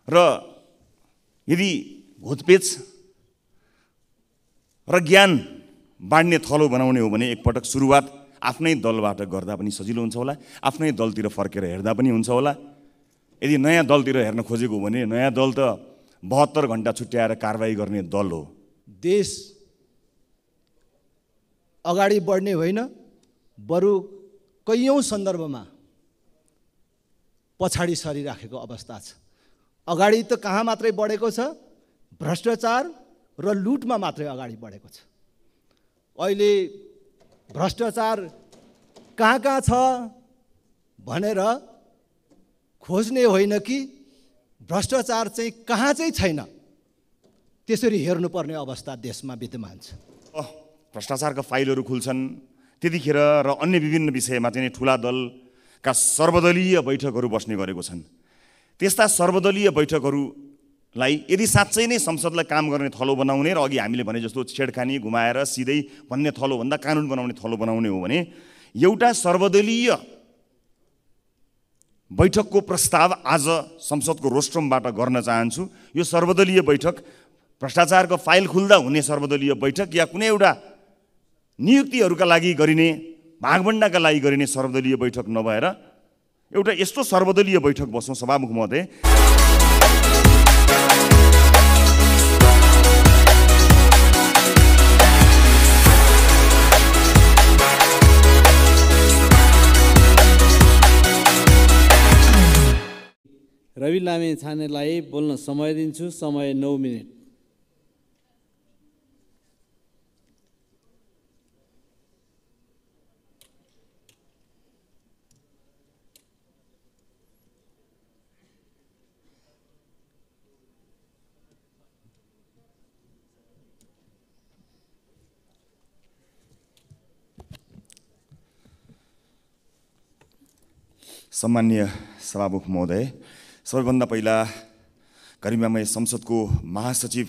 र यदि भूतपेच र ज्ञान बाँड्ने थलो बनाउने हो भने एकपटक सुरुवात आफ्नै दलबाट गर्दा पनि सजिलो हुन्छ होला, आफ्नै दलतिर फर्केर हेर्दा पनि हुन्छ होला। यदि नयाँ दलतिर हेर्न खोजेको हो भने नयाँ दल त 72 घण्टा छुट्याएर कारबाही गर्ने दल हो। देश अगाडि बढ्ने होइन, बरु कैयौं सन्दर्भमा पछाडि सरिराखेको अवस्था छ। अगाडि त कहाँ मात्रै बढेको छ, भ्रष्टाचार र लुटमा मात्रै अगाडि बढेको छ। अहिले भ्रष्टाचार कहाँ कहाँ छ भनेर खोज्ने होइन कि भ्रष्टाचार चाहिँ कहाँ चाहिँ छैन त्यसरी हेर्नुपर्ने अवस्था देशमा विद्यमान छ। भ्रष्टाचारका फाइलहरू खुल्छन् त्यतिखेर र अन्य विभिन्न विषयमा चाहिँ ठुला दलका सर्वदलीय बैठकहरू बस्ने गरेको छन्। त्यस्ता सर्वदलीय बैठकहरूलाई यदि साँच्चै नै संसदलाई काम गर्ने थलो बनाउने र अघि हामीले भने जस्तो छेडखानी घुमाएर सिधै भन्ने थलोभन्दा कानुन बनाउने थलो बनाउने हो भने एउटा सर्वदलीय बैठकको प्रस्ताव आज संसदको रोस्ट्रमबाट गर्न चाहन्छु। यो सर्वदलीय बैठक भ्रष्टाचारको फाइल खुल्दा हुने सर्वदलीय बैठक या कुनै एउटा नियुक्तिहरूका लागि गरिने भागभण्डाका लागि गरिने सर्वदलीय बैठक नभएर एउटा यस्तो सर्वदलीय बैठक बसौँ। सभामुख महोदय, रवि लामिछानेलाई बोल्न समय दिन्छु। समय 9 मिनेट। सम्माननीय सभामुख महोदय, सबैभन्दा पहिला गरिमामय संसदको महासचिव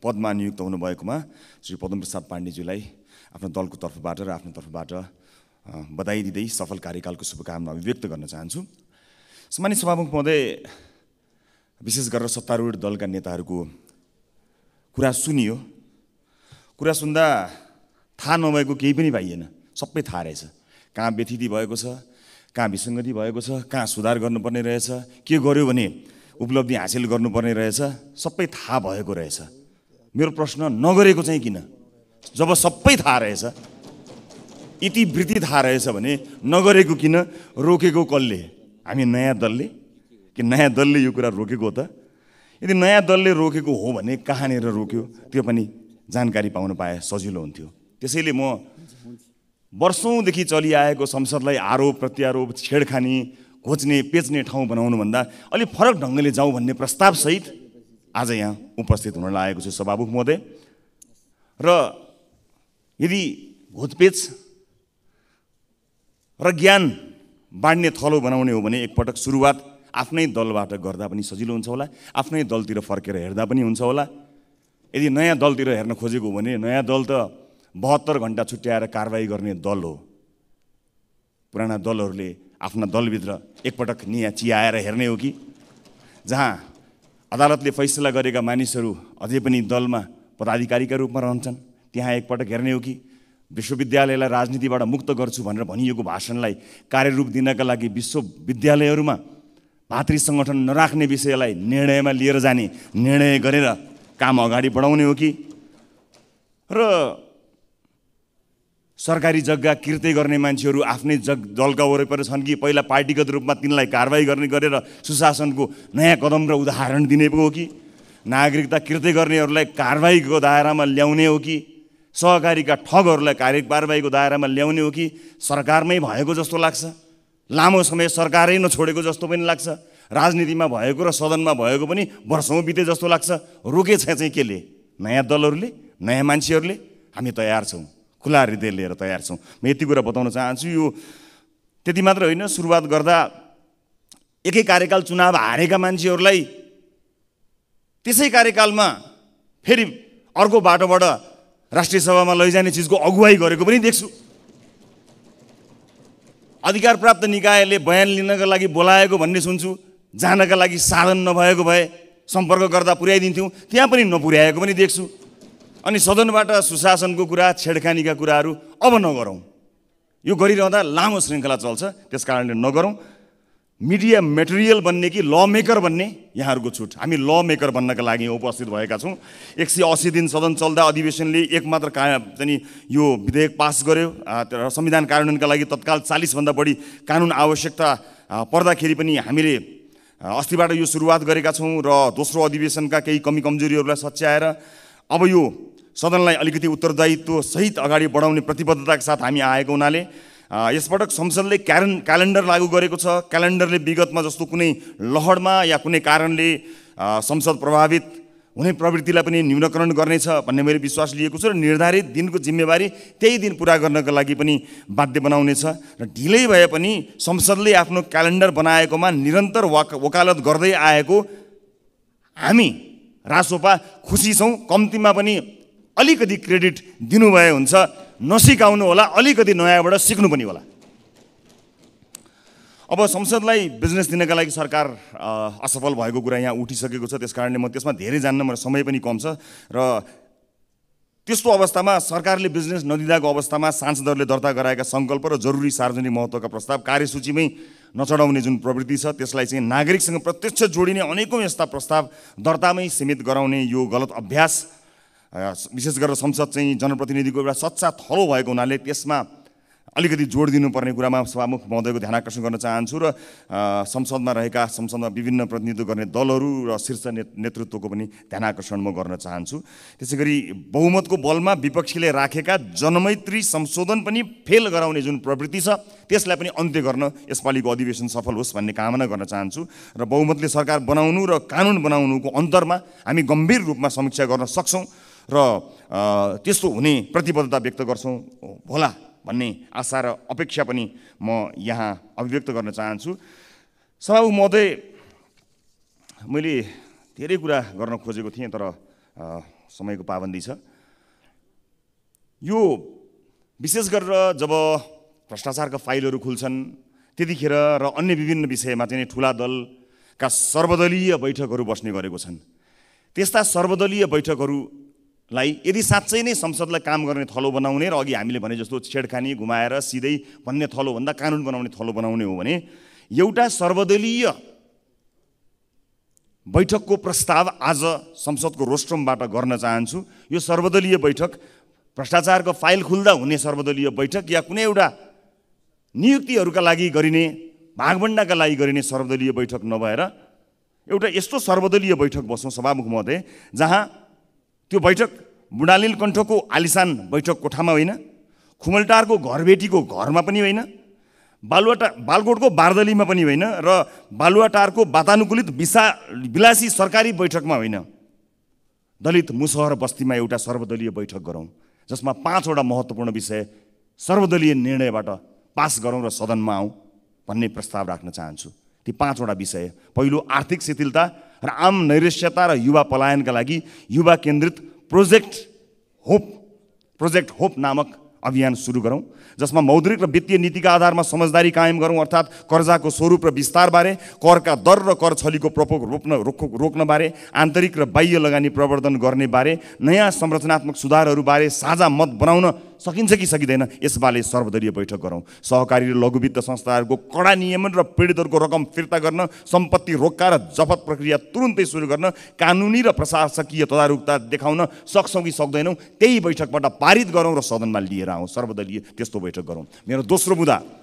पदमा नियुक्त हुनुभएकोमा श्री पद्मप्रसाद पाण्डेज्यूलाई आफ्नो दलको तर्फबाट र आफ्नो तर्फबाट बधाई दिँदै सफल कार्यकालको शुभकामना अभिव्यक्त गर्न चाहन्छु। सम्मानित सभामुख महोदय, विशेष गरेर सत्तारूढ दलका नेताहरूको कुरा सुनियो। कुरा सुन्दा थाहा नभएको केही पनि पाइएन, सबै थाहा रहेछ। कहाँ व्यथिति भएको छ, कहाँ विसङ्गति भएको छ, कहाँ सुधार गर्नुपर्ने रहेछ, के गर्यो भने उपलब्धि हासिल गर्नुपर्ने रहेछ, सबै थाहा भएको रहेछ। मेरो प्रश्न नगरेको चाहिँ किन? जब सबै थाहा रहेछ, इतिवृत्ति थाहा रहेछ भने नगरेको किन, रोकेको कसले? हामी नयाँ दलले कि नयाँ दलले यो कुरा रोकेको हो त? यदि नयाँ दलले रोकेको हो भने कहाँनिर रोक्यो त्यो पनि जानकारी पाउन पाए सजिलो हुन्थ्यो। त्यसैले म वर्षौँदेखि चलिआएको संसदलाई आरोप प्रत्यारोप छेडखानी घोच्ने पेच्ने ठाउँ बनाउनुभन्दा अलि फरक ढङ्गले जाउँ भन्ने प्रस्तावसहित आज यहाँ उपस्थित हुन लागेको छु सभामुख महोदय। र यदि भूतपेच र ज्ञान बाँड्ने थलो बनाउने हो भने एकपटक सुरुवात आफ्नै दलबाट गर्दा पनि सजिलो हुन्छ होला, आफ्नै दलतिर फर्केर हेर्दा पनि हुन्छ होला। यदि नयाँ दलतिर हेर्न खोजेको हो भने नयाँ दल त 72 घण्टा छुट्याएर कारबाही गर्ने दल हो। पुराना दलहरूले आफ्ना दलभित्र एकपटक निया चियाएर हेर्ने हो कि जहाँ अदालतले फैसला गरेका मानिसहरू अझै पनि दलमा पदाधिकारीका रूपमा रहन्छन् त्यहाँ एकपटक हेर्ने हो कि विश्वविद्यालयलाई राजनीतिबाट मुक्त गर्छु भनेर भनिएको भाषणलाई कार्यरूप दिनका लागि विश्वविद्यालयहरूमा भातृ सङ्गठन नराख्ने विषयलाई निर्णयमा लिएर जाने निर्णय गरेर काम अगाडि बढाउने हो कि र सरकारी जग्गा किर्ते गर्ने मान्छेहरू आफ्नै दलका वरिपरि छन् कि पहिला पार्टीगत रूपमा तिनलाई कारबाही गर्ने गरेर सुशासनको नयाँ कदम र उदाहरण दिने हो कि नागरिकता किर्ते गर्नेहरूलाई कारबाहीको दायरामा ल्याउने हो कि सहकारीका ठगहरूलाई कारबाहीको दायरामा ल्याउने हो कि सरकारमै भएको जस्तो लाग्छ। लामो समय सरकारै नछोडेको जस्तो पनि लाग्छ। राजनीतिमा भएको र सदनमा भएको पनि वर्षौँ बिते जस्तो लाग्छ। रोकेछ चाहिँ केले? नयाँ दलहरूले, नयाँ मान्छेहरूले। हामी तयार छौँ, खुला हृदय लिएर तयार छौँ। म यति कुरा बताउन चाहन्छु। यो त्यति मात्र होइन, सुरुवात गर्दा एकै कार्यकाल चुनाव हारेका मान्छेहरूलाई त्यसै कार्यकालमा फेरि अर्को बाटोबाट राष्ट्रिय सभामा लैजाने चिजको अगुवाई गरेको पनि देख्छु। अधिकार प्राप्त निकायले बयान लिनका लागि बोलाएको भन्ने सुन्छु, जानका लागि साधन नभएको भए सम्पर्क गर्दा पुर्याइदिन्थ्यौँ, त्यहाँ पनि नपुर्याएको पनि देख्छु। अनि सदनबाट सुशासनको कुरा, छेडखानीका कुराहरू अब नगरौँ। यो गरिरहँदा लामो श्रृङ्खला चल्छ, त्यस कारणले नगरौँ। मिडिया मेटेरियल बन्ने कि ल मेकर बन्ने यहाँहरूको छुट। हामी ल मेकर बन्नका लागि उपस्थित भएका छौँ। 180 दिन सदन चल्दा अधिवेशनले एक मात्र चाहिँ यो विधेयक पास गर्यो र संविधान कार्यान्वयनका लागि तत्काल 40 भन्दा बढी कानुन आवश्यकता पर्दाखेरि पनि हामीले अस्तिबाट यो सुरुवात गरेका छौँ र दोस्रो अधिवेशनका केही कमी कमजोरीहरूलाई सच्याएर अब यो सदनलाई अलिकति उत्तरदायित्व सहित अगाडि बढाउने प्रतिबद्धताका साथ हामी आएको हुनाले यसपटक संसदले क्यालेन्डर लागू गरेको छ। क्यालेन्डरले विगतमा जस्तो कुनै लहरमा या कुनै कारणले संसद प्रभावित हुने प्रवृत्तिलाई पनि न्यूनीकरण गर्नेछ भन्ने मैले विश्वास लिएको छु र निर्धारित दिनको जिम्मेवारी त्यही दिन पुरा गर्नका लागि पनि बाध्य बनाउनेछ। र ढिलै भए पनि संसदले आफ्नो क्यालेन्डर बनाएकोमा निरन्तर वकालत गर्दै आएको हामी रासोपा खुसी छौँ। कम्तीमा पनि अलिकति क्रेडिट दिनुभए हुन्छ, नसिकाउनु होला, अलिकति नयाँबाट सिक्नु पनि होला। अब संसदलाई बिजनेस दिनका लागि सरकार असफल भएको कुरा यहाँ उठिसकेको छ, त्यस कारणले म त्यसमा धेरै जान्न, मेरो समय पनि कम छ। र त्यस्तो अवस्थामा सरकारले बिजनेस नदिँदाको अवस्थामा सांसदहरूले दर्ता गराएका सङ्कल्प र जरुरी सार्वजनिक महत्त्वका प्रस्ताव कार्यसूचीमै नचढाउने जुन प्रवृत्ति छ त्यसलाई चाहिँ नागरिकसँग प्रत्यक्ष जोडिने अनेकौँ यस्ता प्रस्ताव दर्तामै सीमित गराउने यो गलत अभ्यास, विशेष गरेर संसद चाहिँ जनप्रतिनिधिको एउटा सच्चा थलो भएको हुनाले त्यसमा अलिकति जोड दिनुपर्ने कुरामा सभामुख महोदयको ध्यान आकर्षण गर्न चाहन्छु। र संसदमा विभिन्न प्रतिनिधित्व गर्ने दलहरू र शीर्ष नेतृत्वको पनि ध्यान आकर्षण म गर्न चाहन्छु। त्यसै गरी बहुमतको बलमा विपक्षीले राखेका जनमैत्री संशोधन पनि फेल गराउने जुन प्रवृत्ति छ त्यसलाई पनि अन्त्य गर्न यसपालिको अधिवेशन सफल होस् भन्ने कामना गर्न चाहन्छु। र बहुमतले सरकार बनाउनु र कानुन बनाउनुको अन्तरमा हामी गम्भीर रूपमा समीक्षा गर्न सक्छौँ र त्यस्तो हुने प्रतिबद्धता व्यक्त गर्छौँ होला भन्ने आशा र अपेक्षा पनि म यहाँ अभिव्यक्त गर्न चाहन्छु। सभामुख महोदय, मैले धेरै कुरा गर्न खोजेको थिएँ तर समयको पाबन्दी छ। यो विशेष गरेर जब भ्रष्टाचारका फाइलहरू खुल्छन् त्यतिखेर र अन्य विभिन्न विषयमा चाहिँ ठुला दलका सर्वदलीय बैठकहरू बस्ने गरेको छन्। त्यस्ता सर्वदलीय बैठकहरू यदि साँच्चै नै संसदलाई काम गर्ने थलो बनाउने र अघि हामीले भने जस्तो छेडखानी घुमाएर सिधै भन्ने थलो भन्दा कानुन बनाउने थलो बनाउने हो भने एउटा सर्वदलीय बैठकको प्रस्ताव आज संसदको रोस्ट्रमबाट गर्न चाहन्छु। यो सर्वदलीय बैठक भ्रष्टाचारको फाइल खुल्दा हुने सर्वदलीय बैठक या कुनै एउटा नियुक्तिहरूका लागि गरिने, भागभण्डाका लागि गरिने सर्वदलीय बैठक नभएर एउटा यस्तो सर्वदलीय बैठक बसौँ सभामुख महोदय जहाँ त्यो बैठक बुढालिल कण्ठको आलिसान बैठक कोठामा होइन, खुमलटारको घरबेटीको घरमा पनि होइन, बालकोटको बारदलीमा पनि होइन र बालुवाटारको वातानुकूलित विलासी सरकारी बैठकमा होइन, दलित मुसहर बस्तीमा एउटा सर्वदलीय बैठक गरौँ जसमा 5 वटा महत्त्वपूर्ण विषय सर्वदलीय निर्णयबाट पास गरौँ र सदनमा आउँ भन्ने प्रस्ताव राख्न चाहन्छु। ती 5 वटा विषय, पहिलो आर्थिक शिथिलता र आम नैराश्यता र युवा पलायनका लागि युवा केन्द्रित प्रोजेक्ट होप नामक अभियान सुरु गरौँ जसमा मौद्रिक र वित्तीय नीतिका आधारमा समझदारी कायम गरौँ, अर्थात् कर्जाको स्वरूप र विस्तारबारे, करका दर र कर छलीको प्रकोप रोक्नबारे, आन्तरिक र बाह्य लगानी प्रवर्धन गर्ने बारे, नयाँ संरचनात्मक सुधारहरूबारे साझा मत बनाउन सकिन्छ कि सकिँदैन यसबारे सर्वदलीय बैठक गरौँ। सहकारी र लघुवित्त संस्थाहरूको कडा नियमन र पीडितहरूको रकम फिर्ता गर्न, सम्पत्ति रोक्का र जफत प्रक्रिया तुरुन्तै सुरु गर्न, कानुनी र प्रशासकीय तदारुकता देखाउन सक्छौँ कि सक्दैनौँ त्यही बैठकबाट पारित गरौँ र सदनमा लिएर आउँ। सर्वदलीय त्यस्तो बैठक गरौँ। मेरो दोस्रो मुद्दा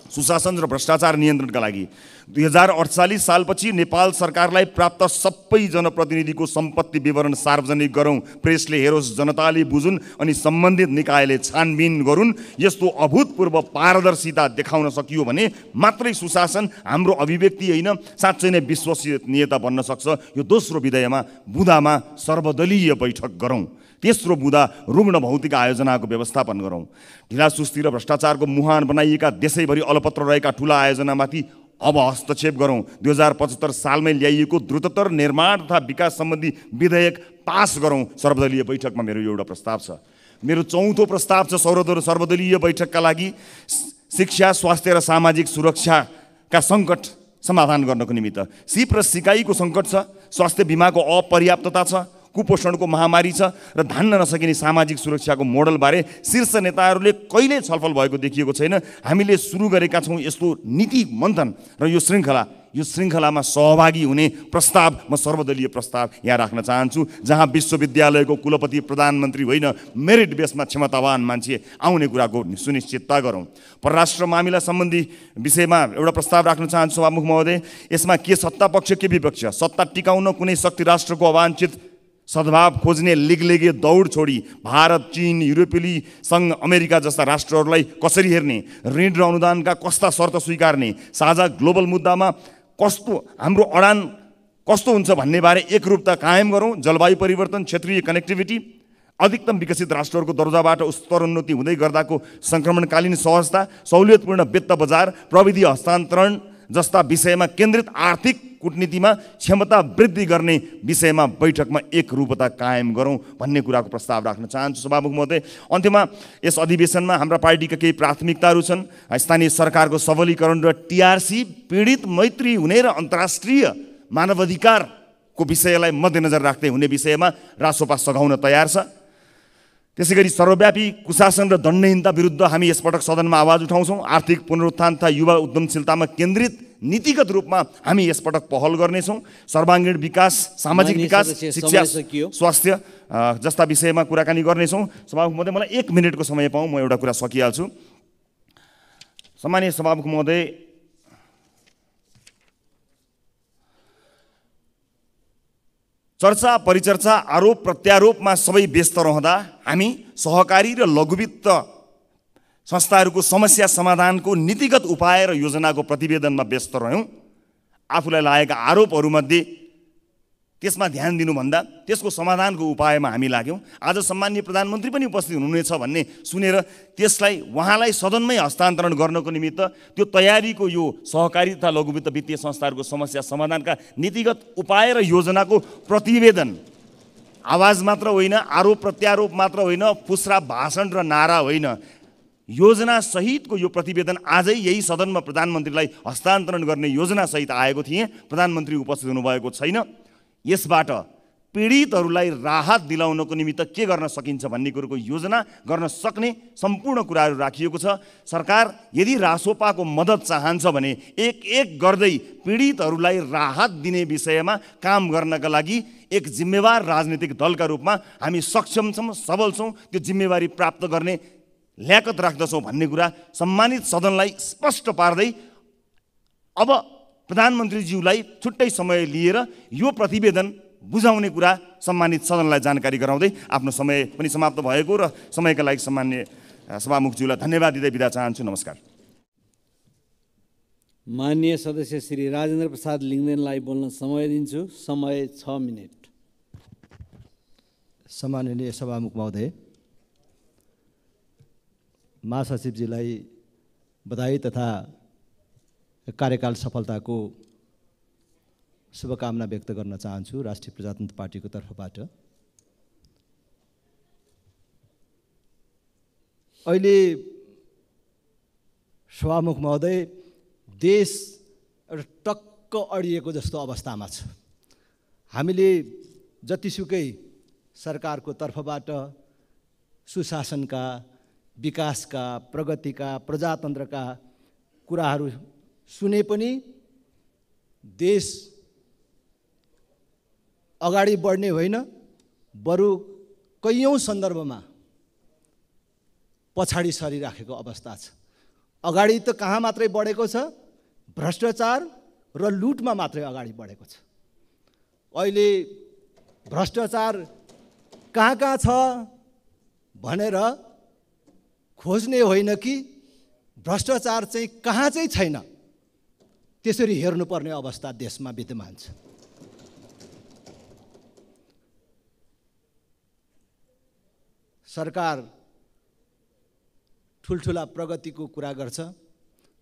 सुशासन र भ्रष्टाचार नियन्त्रणका लागि 2048 सालपछि नेपाल सरकारलाई प्राप्त सबै जनप्रतिनिधिको सम्पत्ति विवरण सार्वजनिक गरौँ, प्रेसले हेरोस्, जनताले बुझुन् अनि सम्बन्धित निकायले छानबिन गरून्। यस्तो अभूतपूर्व पारदर्शिता देखाउन सकियो भने मात्रै सुशासन हाम्रो अभिव्यक्ति होइन साँच्चै नै विश्वसनीयता बन्न सक्छ। यो दोस्रो बुँदामा सर्वदलीय बैठक गरौँ। तेस्रो बुँदा रुग्ण भौतिक आयोजनाको व्यवस्थापन गरौँ। ढिलासुस्ती र भ्रष्टाचारको मुहान बनाइएका देशैभरि अलपत्र रहेका ठुला आयोजनामाथि अब हस्तक्षेप गरौँ। 2075 सालमै ल्याइएको द्रुततर निर्माण तथा विकास सम्बन्धी विधेयक पास गरौँ। सर्वदलीय बैठकमा मेरो एउटा प्रस्ताव छ। मेरो चौथो प्रस्ताव छ सर्वदलीय बैठकका लागि शिक्षा, स्वास्थ्य र सामाजिक सुरक्षाका सङ्कट समाधान गर्नको निमित्त। सिप र सिकाइको सङ्कट छ, स्वास्थ्य बिमाको अपर्याप्तता छ, कुपोषणको महामारी छ र धान्न नसकिने सामाजिक सुरक्षाको मोडलबारे शीर्ष नेताहरूले कहिल्यै छलफल भएको देखिएको छैन। हामीले सुरु गरेका छौँ यस्तो नीति मन्थन र यो श्रृङ्खलामा सहभागी हुने प्रस्ताव, म सर्वदलीय प्रस्ताव यहाँ राख्न चाहन्छु, जहाँ विश्वविद्यालयको कुलपति प्रधानमन्त्री होइन, मेरिट बेसमा क्षमतावान मान्छे आउने कुराको सुनिश्चितता गरौँ। परराष्ट्र मामिला सम्बन्धी विषयमा एउटा प्रस्ताव राख्न चाहन्छु सभामुख महोदय। यसमा के सत्ता पक्ष के विपक्ष, सत्ता टिकाउन कुनै शक्ति राष्ट्रको अवाञ्छित सद्भाव खोज्ने लिगलेगे दौड छोडी भारत, चीन, युरोपेली सङ्घ, अमेरिका जस्ता राष्ट्रहरूलाई कसरी हेर्ने, ऋण र अनुदानका कस्ता शर्त स्वीकार्ने, साझा ग्लोबल मुद्दामा कस्तो हाम्रो अडान कस्तो हुन्छ भन्ने बारे एकरूपता कायम गरौँ। जलवायु परिवर्तन, क्षेत्रीय कनेक्टिभिटी, अधिकतम विकसित राष्ट्रहरूको दर्जाबाट स्तरोन्नति हुँदै गर्दाको सङ्क्रमणकालीन सहजता, सहुलियतपूर्ण वित्त बजार, प्रविधि हस्तान्तरण जस्ता विषयमा केन्द्रित आर्थिक कूटनीतिमा क्षमता वृद्धि गर्ने विषयमा बैठकमा एकरूपता कायम गरौँ भन्ने कुराको प्रस्ताव राख्न चाहन्छु सभामुख महोदय। अन्त्यमा यस अधिवेशनमा हाम्रा पार्टीका केही प्राथमिकताहरू छन्। स्थानीय सरकारको सबलीकरण र टिआरसी, पीडित मैत्री हुने र अन्तर्राष्ट्रिय मानवाधिकारको विषयलाई मध्यनजर राख्दै हुने विषयमा रासोपा सघाउन तयार छ। त्यसैगरी सर्वव्यापी कुशासन र दण्डहीनता विरुद्ध हामी यसपटक सदनमा आवाज उठाउँछौँ। आर्थिक पुनरुत्थान तथा युवा उद्यमशीलतामा केन्द्रित नीतिगत रूपमा हामी यसपटक पहल गर्नेछौँ। सर्वाङ्गीण विकास, सामाजिक विकास, शिक्षा, स्वास्थ्य जस्ता विषयमा कुराकानी गर्नेछौँ। सभामुख महोदय, मलाई 1 मिनटको समय पाऊँ, म एउटा कुरा सकिहाल्छु। सम्मानीय सभामुख महोदय, चर्चा परिचर्चा, आरोप प्रत्यारोपमा सबै व्यस्त रहँदा हामी सहकारी र लघुवित्त संस्थाहरूको समस्या समाधानको नीतिगत उपाय र योजनाको प्रतिवेदनमा व्यस्त रह्यौँ। आफूलाई लागेका आरोपहरूमध्ये त्यसमा ध्यान दिनुभन्दा त्यसको समाधानको उपायमा हामी लाग्यौँ। आज सम्माननीय प्रधानमन्त्री पनि उपस्थित हुनुहुनेछ भन्ने सुनेर त्यसलाई उहाँलाई सदनमै हस्तान्तरण गर्नको निमित्त त्यो तयारीको यो सहकारी तथा लघुवित्त वित्तीय संस्थाहरूको समस्या समाधानका नीतिगत उपाय र योजनाको प्रतिवेदन, आवाज मात्र होइन, आरोप प्रत्यारोप मात्र होइन, फुस्रा भाषण र नारा होइन, योजना सहितको यो प्रतिवेदन आजै यही सदनमा प्रधानमन्त्रीलाई हस्तान्तरण गर्ने योजना सहित आएको थिएँ। प्रधानमन्त्री उपस्थित हुनुभएको छैन। यसबाट पीडितहरूलाई राहत दिलाउनको निमित्त के गर्न सकिन्छ भन्ने कुरोको योजना गर्न सक्ने सम्पूर्ण कुराहरू राखिएको छ। सरकार यदि रासोपाको मद्दत चाहन्छ भने एक गर्दै पीडितहरूलाई राहत दिने विषयमा काम गर्नका लागि एक जिम्मेवार राजनीतिक दलका रूपमा हामी सक्षम छौँ, सबल छौँ, त्यो जिम्मेवारी प्राप्त गर्ने ल्याकत राख्दछौँ भन्ने कुरा सम्मानित सदनलाई स्पष्ट पार्दै अब प्रधानमन्त्रीज्यूलाई छुट्टै समय लिएर यो प्रतिवेदन बुझाउने कुरा सम्मानित सदनलाई जानकारी गराउँदै आफ्नो समय पनि समाप्त भएको र समयका लागि सम्मान्य सभामुखज्यूलाई धन्यवाद दिँदै बिदा चाहन्छु। नमस्कार। माननीय सदस्य श्री राजेन्द्र प्रसाद लिङ्गदेनलाई बोल्न समय दिन्छु। समय 6 मिनेट। सम्माननीय सभामुख महोदय, महासचिवजीलाई बधाई तथा कार्यकाल सफलताको शुभकामना व्यक्त गर्न चाहन्छु राष्ट्रिय प्रजातन्त्र पार्टीको तर्फबाट। अहिले सभामुख महोदय, देश टक्क अडिएको जस्तो अवस्थामा छ। हामीले जतिसुकै सरकारको तर्फबाट सुशासनका, विकासका, प्रगतिका, प्रजातन्त्रका कुराहरू सुने पनि देश अगाडि बढ्ने होइन, बरु कैयौँ सन्दर्भमा पछाडि सरिराखेको अवस्था छ। अगाडि त कहाँ मात्रै बढेको छ, भ्रष्टाचार र लुटमा मात्रै अगाडि बढेको छ। अहिले भ्रष्टाचार कहाँ कहाँ छ भनेर खोज्ने होइन कि भ्रष्टाचार चाहिँ कहाँ चाहिँ छैन त्यसरी हेर्नुपर्ने अवस्था देशमा विद्यमान छ। सरकार ठुल्ठुला प्रगतिको कुरा गर्छ,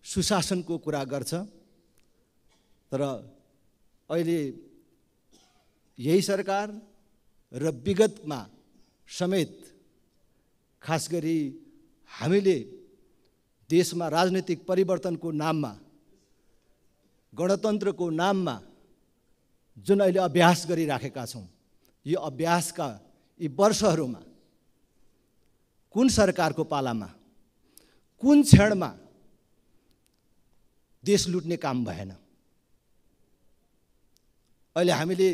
सुशासनको कुरा गर्छ, तर अहिले यही सरकार र विगतमा समेत खास गरी हामीले देशमा राजनीतिक परिवर्तनको नाममा गणतन्त्रको नाममा जुन अहिले अभ्यास गरिराखेका छौँ, यो अभ्यासका यी वर्षहरूमा कुन सरकारको पालामा कुन क्षणमा देश लुट्ने काम भएन। अहिले हामीले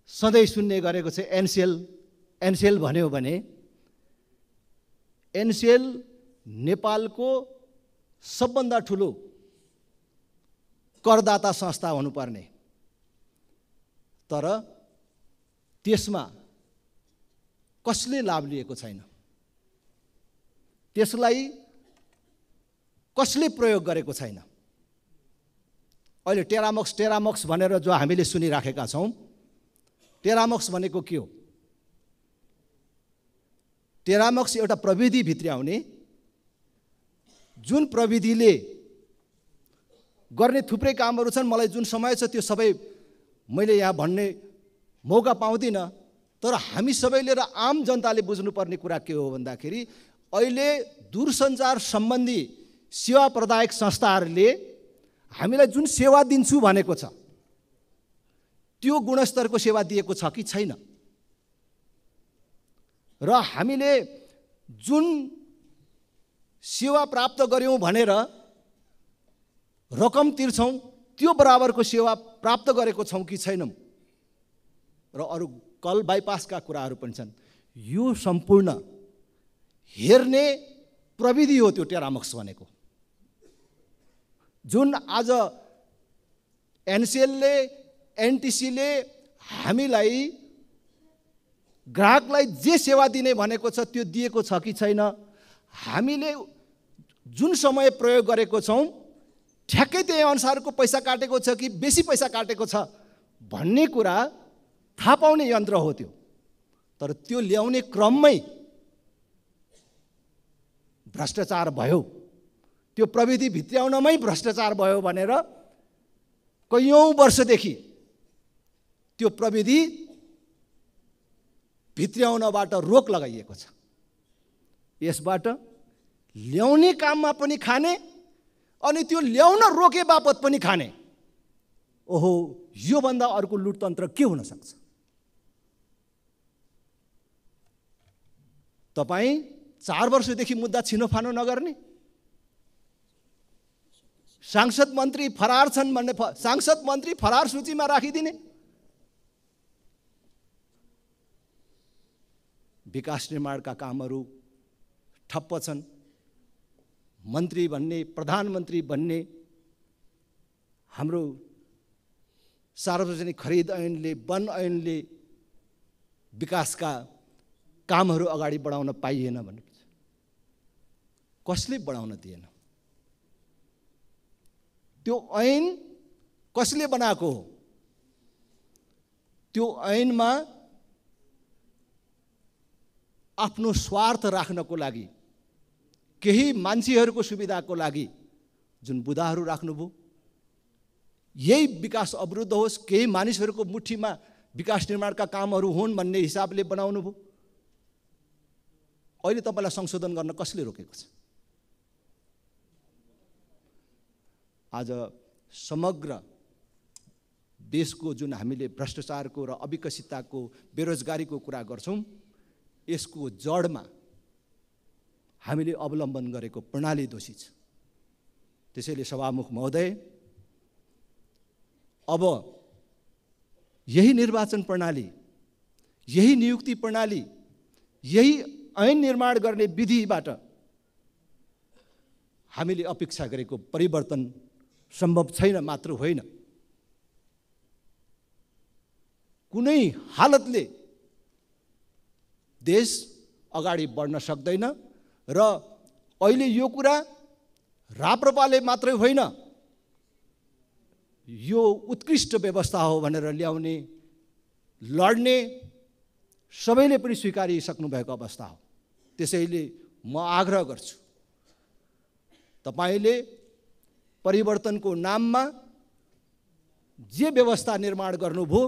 सधैँ सुन्ने गरेको छ एनसिएल भन्यो भने एनसिएल नेपालको सबभन्दा ठुलो करदाता संस्था हुनुपर्ने, तर त्यसमा कसले लाभ लिएको छैन, त्यसलाई कसले प्रयोग गरेको छैन। अहिले टेरामक्स भनेर जो हामीले सुनिराखेका छौँ, टेरामक्स भनेको के हो? टेरामक्स एउटा प्रविधि भित्र्याउने, जुन प्रविधिले गर्ने थुप्रै कामहरू छन्। मलाई जुन समय छ त्यो सबै मैले यहाँ भन्ने मौका पाउँदिनँ, तर हामी सबैले र आम जनताले बुझ्नुपर्ने कुरा के हो भन्दाखेरि अहिले दूरसञ्चार सम्बन्धी सेवा प्रदायक संस्थाहरूले हामीलाई जुन सेवा दिन्छु भनेको छ त्यो गुणस्तरको सेवा दिएको छ कि छैन, र हामीले जुन सेवा प्राप्त गर्यौँ भनेर रकम तिर्छौँ त्यो बराबरको सेवा प्राप्त गरेको छौँ कि छैनौँ, र अरू कल बाइपासका कुराहरू पनि छन्। यो सम्पूर्ण हेर्ने प्रविधि हो त्यो टेरामक्स भनेको, जुन आज एनसिएलले एनटिसीले हामीलाई ग्राहकलाई जे सेवा दिने भनेको छ त्यो दिएको छ कि छैन, हामीले जुन समय प्रयोग गरेको छौँ ठ्याक्कै त्यही अनुसारको पैसा काटेको छ कि बेसी पैसा काटेको छ भन्ने कुरा थाहा पाउने यन्त्र हो त्यो। तर त्यो ल्याउने क्रममै भ्रष्टाचार भयो, त्यो प्रविधि भित्र्याउनमै भ्रष्टाचार भयो भनेर कैयौँ वर्षदेखि त्यो प्रविधि भित्र्याउनबाट रोक लगाइएको छ। यसबाट ल्याउने काममा पनि खाने अनि त्यो ल्याउन रोके बापत पनि खाने। ओहो, योभन्दा अर्को लुटतन्त्र के हुन सक्छ? तपाईँ 4 वर्षदेखि मुद्दा छिनोफानो नगर्ने, सांसद मन्त्री फरार छन् भन्ने सांसद मन्त्री फरार सूचीमा राखिदिने, विकास निर्माणका कामहरू ठप्प छन्, मन्त्री भन्ने प्रधानमन्त्री भन्ने हाम्रो सार्वजनिक खरिद ऐनले वन ऐनले विकासका कामहरू अगाडि बढाउन पाइएन भनेपछि कसले बढाउन दिएन? त्यो ऐन कसले बनाएको हो? त्यो ऐनमा आफ्नो स्वार्थ राख्नको लागि, केही मान्छेहरूको सुविधाको लागि जुन बुदाहरू राख्नुभयो, यही विकास अवरुद्ध होस्, केही मानिसहरूको मुठीमा विकास निर्माणका कामहरू हुन् भन्ने हिसाबले बनाउनु भयो। अहिले तपाईँलाई संशोधन गर्न कसले रोकेको छ? आज समग्र देशको जुन हामीले भ्रष्टाचारको र अविकसितताको बेरोजगारीको कुरा गर्छौँ, यसको जडमा हामीले अवलम्बन गरेको प्रणाली दोषी छ। त्यसैले सभामुख महोदय, अब यही निर्वाचन प्रणाली, यही नियुक्ति प्रणाली, यही ऐन निर्माण गर्ने विधिबाट हामीले अपेक्षा गरेको परिवर्तन सम्भव छैन मात्र होइन, कुनै हालतले देश अगाडि बढ्न सक्दैन। र अहिले यो कुरा राप्रपाले मात्रै होइन, यो उत्कृष्ट व्यवस्था हो भनेर ल्याउने लड्ने सबैले पनि स्वीकारिसक्नु भएको अवस्था हो। त्यसैले म आग्रह गर्छु, तपाईले परिवर्तनको नाममा जे व्यवस्था निर्माण गर्नुभयो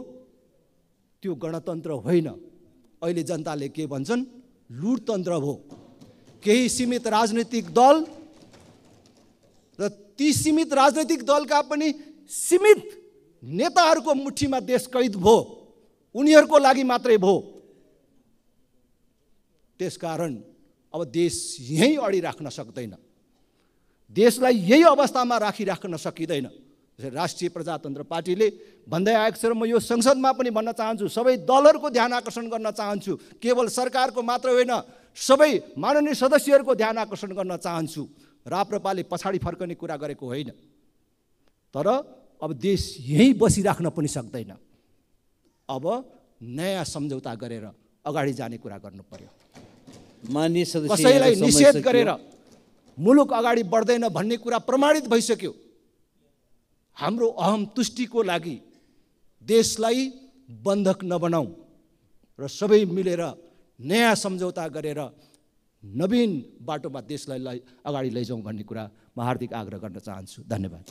त्यो गणतन्त्र होइन। अहिले जनताले के भन्छन्? लुटतन्त्र भयो। केही सीमित राजनीतिक दल र ती सीमित राजनीतिक दलका पनि सीमित नेताहरूको मुठीमा देश कैद भयो, उनीहरूको लागि मात्रै भयो। त्यसकारण अब देश यहीँ अडिराख्न सक्दैन, देशलाई यही अवस्थामा राखिराख्न सकिँदैन। राष्ट्रिय प्रजातन्त्र पार्टीले भन्दै आएको छ र म यो संसदमा पनि भन्न चाहन्छु, सबै दलहरूको ध्यान आकर्षण गर्न चाहन्छु, केवल सरकारको मात्र होइन, सबै माननीय सदस्यहरूको ध्यान आकर्षण गर्न चाहन्छु। राप्रपाले पछाडि फर्कने कुरा गरेको होइन, तर अब देश यहीँ बसिराख्न पनि सक्दैन। अब नयाँ सम्झौता गरेर अगाडि जाने कुरा गर्नु पर्यो। माननीय सदस्य, कसैलाई निषेध गरेर मुलुक अगाडि बढ्दैन भन्ने कुरा प्रमाणित भइसक्यो। हाम्रो अहम तुष्टिको लागि देशलाई बन्धक नबनाऊ र सबै मिलेर नयाँ सम्झौता गरेर नवीन बाटोमा देशलाई अगाडि लैजाउँ भन्ने कुरा म हार्दिक आग्रह गर्न चाहन्छु। धन्यवाद।